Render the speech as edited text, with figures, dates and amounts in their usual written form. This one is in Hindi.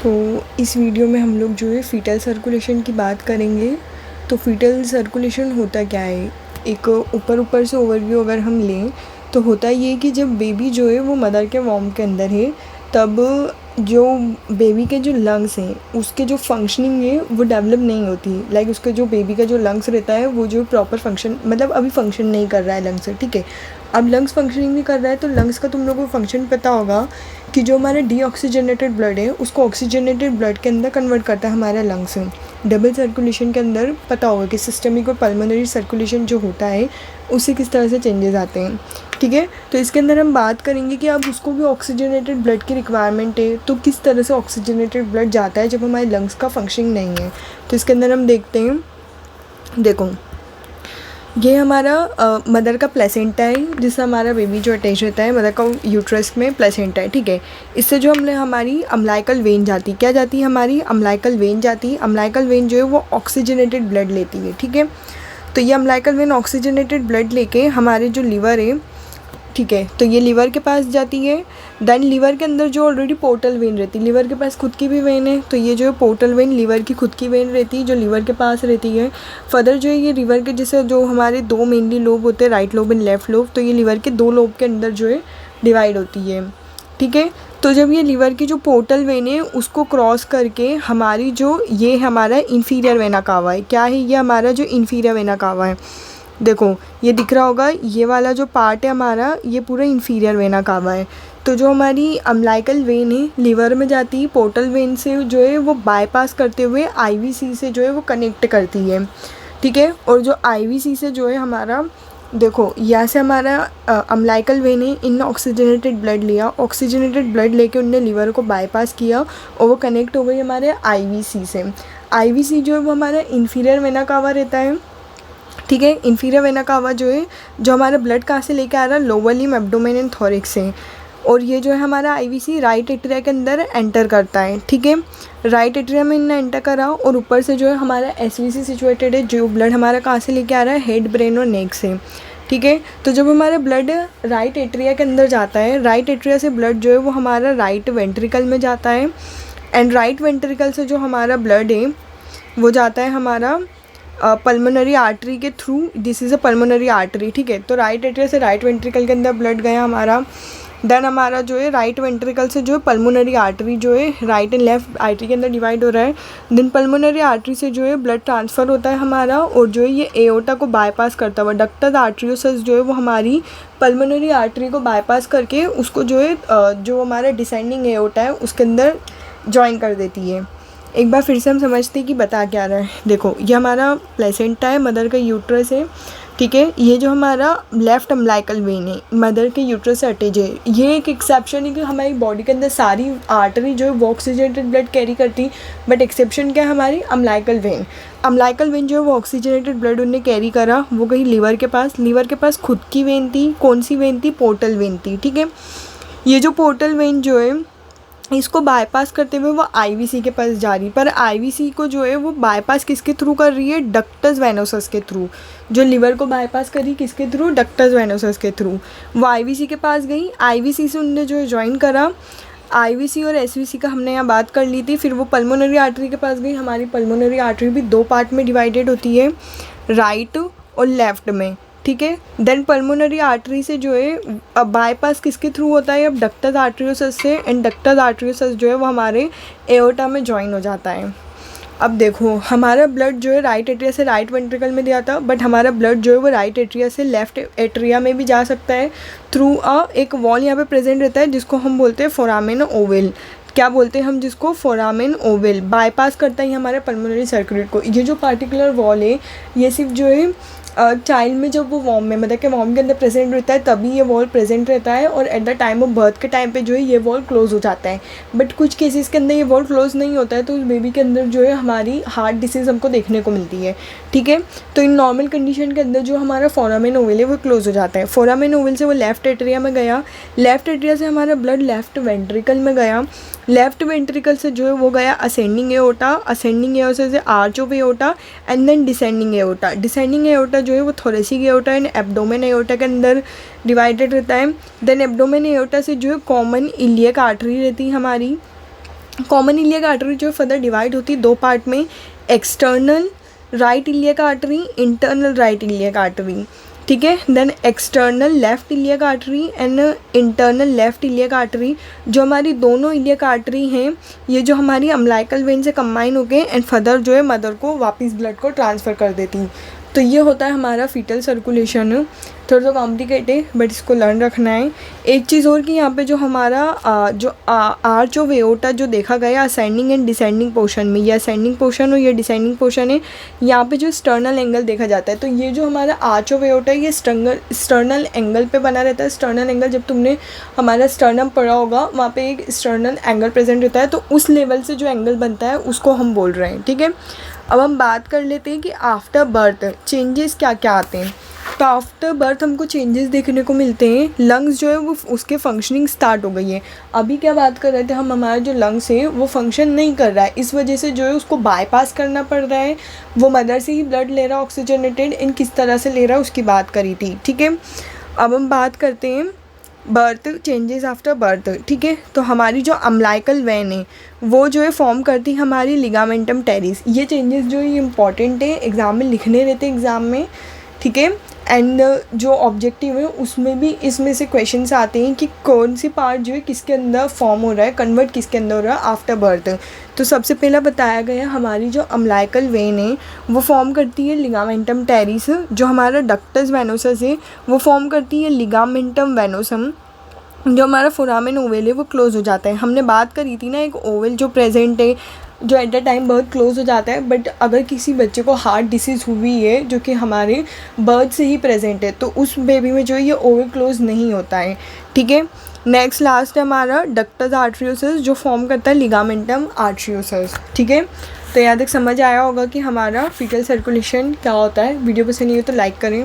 तो इस वीडियो में हम लोग जो है फ़ीटल सर्कुलेशन की बात करेंगे। तो फ़ीटल सर्कुलेशन होता क्या है, एक ऊपर से ओवरव्यू अगर हम लें तो होता ये कि जब बेबी जो है वो मदर के वॉर्म के अंदर है, तब जो बेबी के जो लंग्स हैं उसके जो फंक्शनिंग है वो डेवलप नहीं होती। लाइक उसके जो बेबी का जो लंग्स रहता है वो जो प्रॉपर फंक्शन मतलब अभी फंक्शन नहीं कर रहा है लंग्स, ठीक है। अब लंग्स फंक्शनिंग नहीं कर रहा है तो लंग्स का तुम लोगों को फंक्शन पता होगा कि जो हमारा डीऑक्सीजनेटेड ब्लड है उसको ऑक्सीजनेटेड ब्लड के अंदर कन्वर्ट करता है हमारा लंग्स। डबल सर्कुलेशन के अंदर पता होगा कि सिस्टमिक और पल्मोनरी सर्कुलेशन जो होता है उससे किस तरह से चेंजेस आते हैं, ठीक है। तो इसके अंदर हम बात करेंगे कि अब उसको भी ऑक्सीजनेटेड ब्लड की रिक्वायरमेंट है, तो किस तरह से ऑक्सीजनेटेड ब्लड जाता है जब हमारे लंग्स का फंक्शनिंग नहीं है। तो इसके अंदर हम देखते हैं, देखो ये हमारा मदर का प्लेसेंटा है जिससे हमारा बेबी जो अटैच रहता है मदर का यूट्रस में प्लेसेंटा है, ठीक है। इससे जो हमने हमारी अम्लाइकल वेन जाती, क्या जाती है हमारी अम्लाइकल वेन जाती है। अम्लाइकल वेन जो है वो ऑक्सीजनेटेड ब्लड लेती है, ठीक है। तो ये अम्लाइकल वेन ऑक्सीजनेटेड ब्लड लेके हमारे जो लीवर है, ठीक है, तो ये लीवर के पास जाती है। देन लीवर के अंदर जो ऑलरेडी पोर्टल वेन रहती है, लीवर के पास खुद की भी वेन है, तो ये जो है पोर्टल वेन लीवर की खुद की वेन रहती है जो लीवर के पास रहती है। फर्दर जो है ये लीवर के जैसे जो हमारे दो मेनली लोब होते हैं, right lobe and left lobe, तो ये लीवर के दो लोब के अंदर जो है डिवाइड होती है, ठीक है। तो जब ये लीवर की जो पोर्टल वेन है उसको क्रॉस करके हमारी जो ये हमारा इन्फीरियर वेना कावा है, क्या है ये हमारा जो इन्फीरियर वेना कावा है, देखो ये दिख रहा होगा, ये वाला जो पार्ट है हमारा ये पूरा इन्फीरियर वेना कावा है। तो जो हमारी अम्लाइकल वेन है लीवर में जाती है, पोर्टल वेन से जो है वो बाईपास करते हुए आईवीसी से जो है वो कनेक्ट करती है, ठीक है। और जो आईवीसी से जो है हमारा, देखो यहाँ से हमारा अम्लाइकल वेन है, इन ऑक्सीजनेटेड ब्लड लिया, ऑक्सीजनेटेड ब्लड लेके उनने लीवर को बाईपास किया और वो कनेक्ट हो गई हमारे आईवीसी से। आईवीसी जो है वो हमारा इन्फीरियर वेना कावा रहता है, ठीक है। इन्फीरियर वेना कावा जो है जो हमारा ब्लड कहाँ से लेके आ रहा है, lower limb, abdomen and thorax से। और ये जो है हमारा आईवीसी राइट एट्रिया के अंदर एंटर करता है, ठीक है। राइट एट्रिया में इन्हें एंटर करा और ऊपर से जो है हमारा एसवीसी सिचुएटेड है, जो ब्लड हमारा कहाँ से लेके आ रहा है, हेड, ब्रेन और नेक से, ठीक है। तो जब हमारा ब्लड राइट एट्रिया के अंदर जाता है, राइट एट्रिया से ब्लड जो है वो हमारा राइट वेंट्रिकल में जाता है, एंड राइट वेंट्रिकल से जो हमारा ब्लड है वो जाता है हमारा पल्मोनरी आर्टरी के through. This is a pulmonary artery, ठीक है। तो राइट एट्रिया से राइट वेंट्रिकल के अंदर ब्लड गया हमारा, देन हमारा जो है राइट वेंट्रिकल से जो है पल्मोनरी आर्टरी जो है राइट एंड लेफ्ट आर्टरी के अंदर डिवाइड हो रहा है। देन पल्मोनरी आर्टरी से जो है ब्लड ट्रांसफ़र होता है हमारा और जो है ये एओर्टा को बाईपास करता हुआ डक्टस आर्टरियोसस जो है वो हमारी पल्मोनरी आर्टरी को बाईपास करके उसको जो है जो हमारा डिसेंडिंग एओर्टा है उसके अंदर जॉइन कर देती है। एक बार फिर से हम समझते हैं कि बता क्या रहा है। देखो ये हमारा प्लेसेंटा है, मदर का यूट्रस है, ठीक है। ये जो हमारा लेफ़्ट अम्लाइकल वेन है मदर के यूट्रस से अटैच है। ये एक एक्सेप्शन है कि हमारी बॉडी के अंदर सारी आर्टरी जो है वो ऑक्सीजनेटेड ब्लड कैरी करती, बट एक्सेप्शन क्या है हमारी अम्लाइकल वेन। अम्लाइकल वेन जो है वो ऑक्सीजनेटेड ब्लड उन्हें कैरी करा, वो गई लीवर के पास। लीवर के पास खुद की वेन थी, कौन सी वेन थी, पोर्टल वेन थी, ठीक है। ये जो पोर्टल वेन जो है इसको बाईपास करते हुए वो आईवीसी के पास जा रही, पर आईवीसी को जो है वो बाईपास किसके थ्रू कर रही है, डक्टस वेनोसस के थ्रू। जो लीवर को बाईपास करी किसके थ्रू, डक्टस वेनोसस के थ्रू। वो आईवीसी के पास गई, आईवीसी से उनने जो है ज्वाइन करा। आईवीसी और एसवीसी का हमने यहाँ बात कर ली थी। फिर वो पल्मोनरी आर्टरी के पास गई। हमारी पल्मोनरी आर्टरी भी दो पार्ट में डिवाइडेड होती है, राइट और लेफ्ट में, ठीक है। देन पल्मोनरी आर्टरी से जो है अब बाईपास किसके थ्रू होता है, अब डक्टस आर्टरियोसस से, एंड डक्टस आर्टरियोसस जो है वो हमारे एओर्टा में ज्वाइन हो जाता है। अब देखो हमारा ब्लड जो है राइट एट्रिया से राइट वेंट्रिकल में दिया था, बट हमारा ब्लड जो है वो राइट एट्रिया से लेफ्ट एट्रिया में भी जा सकता है थ्रू एक वॉल यहाँ पे प्रेजेंट रहता है जिसको हम बोलते हैं फोरामेन ओवल। क्या बोलते हैं हम जिसको, फोरामेन ओवल। बाईपास करता है हमारे पल्मोनरी सर्कुलेट को। ये जो पार्टिकुलर वॉल है ये सिर्फ जो है चाइल्ड में जब वो वॉर्म में मतलब कि वॉर्म के अंदर प्रेजेंट रहता है तभी ये वॉल प्रेजेंट रहता है, और at the time of birth के टाइम पे जो है ये वॉल क्लोज हो जाता है। बट कुछ केसेस के अंदर ये वॉल क्लोज नहीं होता है, तो उस बेबी के अंदर जो है हमारी हार्ट डिसीज़ हमको देखने को मिलती है, ठीक है। तो इन नॉर्मल कंडीशन के अंदर जो हमारा फोरामेन ओवल है वो क्लोज हो जाता है। फोरामेन ओवल से वो लेफ्ट एट्रिया में गया, लेफ्ट एट्रिया से हमारा ब्लड लेफ्ट वेंट्रिकल में गया, लेफ्ट वेंट्रिकल से जो है वो गया असेंडिंग एओर्टा, असेंडिंग एओर्टा से arch of aorta, and then descending aorta. Descending aorta जो है वो thoracic aorta and abdomen aorta के अंदर डिवाइडेड रहता है। देन एब्डोमेन एओर्टा से जो है कॉमन इलियक आर्टरी रहती है हमारी, कॉमन इलियक आर्टरी जो फर्दर डिवाइड होती है 2 पार्ट में, external right iliac artery, internal right iliac artery, ठीक है। Then external left iliac artery and internal left iliac artery. जो हमारी दोनों इलियक आर्टरी हैं ये जो हमारी अम्बिलिकल वेन से कंबाइन होके एंड फर्दर जो है मदर को वापस ब्लड को ट्रांसफ़र कर देती। तो ये होता है हमारा फीटल सर्कुलेशन। थोड़ा सा कॉम्प्लिकेट है बट इसको लर्न रखना है। एक चीज़ और कि यहाँ पे जो हमारा आर्च ऑफ एओर्टा जो देखा गया असेंडिंग एंड डिसेंडिंग पोर्शन में, ये असेंडिंग पोर्शन और ये डिसेंडिंग पोर्शन है, यहाँ पे जो स्टर्नल एंगल देखा जाता है। तो ये जो हमारा आर्च ऑफ एओर्टा है ये स्टर्नल एंगल पे बना रहता है। स्टर्नल एंगल जब तुमने हमारा स्टर्नम पढ़ा होगा वहाँ पे एक स्टर्नल एंगल प्रेजेंट होता है, तो उस लेवल से जो एंगल बनता है उसको हम बोल रहे हैं, ठीक है। अब हम बात कर लेते हैं कि आफ्टर बर्थ चेंजेस क्या क्या आते हैं। तो आफ्टर बर्थ हमको चेंजेस देखने को मिलते हैं। लंग्स जो है वो उसके फंक्शनिंग स्टार्ट हो गई है। अभी क्या बात कर रहे थे हम, हमारा जो लंग्स है वो फंक्शन नहीं कर रहा है, इस वजह से जो है उसको बाईपास करना पड़ रहा है। वो मदर से ही ब्लड ले रहा है ऑक्सीजनेटेड, इन किस तरह से ले रहा है उसकी बात करी थी, ठीक है। अब हम बात करते हैं बर्थ चेंजेस आफ्टर बर्थ, ठीक है। तो हमारी जो अम्बिलिकल वेन है वो जो है फॉर्म करती है हमारी लिगामेंटम टेरिस। ये चेंजेस जो है ये इंपॉर्टेंट है, एग्ज़ाम में लिखने रहते हैं एग्ज़ाम में, ठीक है। एंड जो ऑब्जेक्टिव है उसमें भी इसमें से क्वेश्चंस आते हैं कि कौन सी पार्ट जो है किसके अंदर फॉर्म हो रहा है, कन्वर्ट किसके अंदर हो रहा है आफ्टर बर्थ। तो सबसे पहला बताया गया हमारी जो अम्बिलिकल वेन है वो फॉर्म करती है लिगामेंटम टेरिस। जो हमारा डक्टस वेनोसस है वो फॉर्म करती है लिगामेंटम वेनोसम। जो हमारा फोरामेन ओवल है वो क्लोज हो जाता है। हमने बात करी थी ना एक ओवल जो प्रेजेंट है जो at the time birth close हो जाता है, बट अगर किसी बच्चे को हार्ट डिसीज़ हुई है जो कि हमारे बर्थ से ही प्रेजेंट है तो उस बेबी में जो है ये ओवल क्लोज नहीं होता है, ठीक है। नेक्स्ट लास्ट है हमारा डक्टस आर्टरियोसस जो फॉर्म करता है लिगामेंटम आर्टरियोसस, ठीक है। तो यहाँ तक समझ आया होगा कि हमारा फीटल सर्कुलेशन क्या होता है। वीडियो पसंद नहीं हो तो लाइक करें।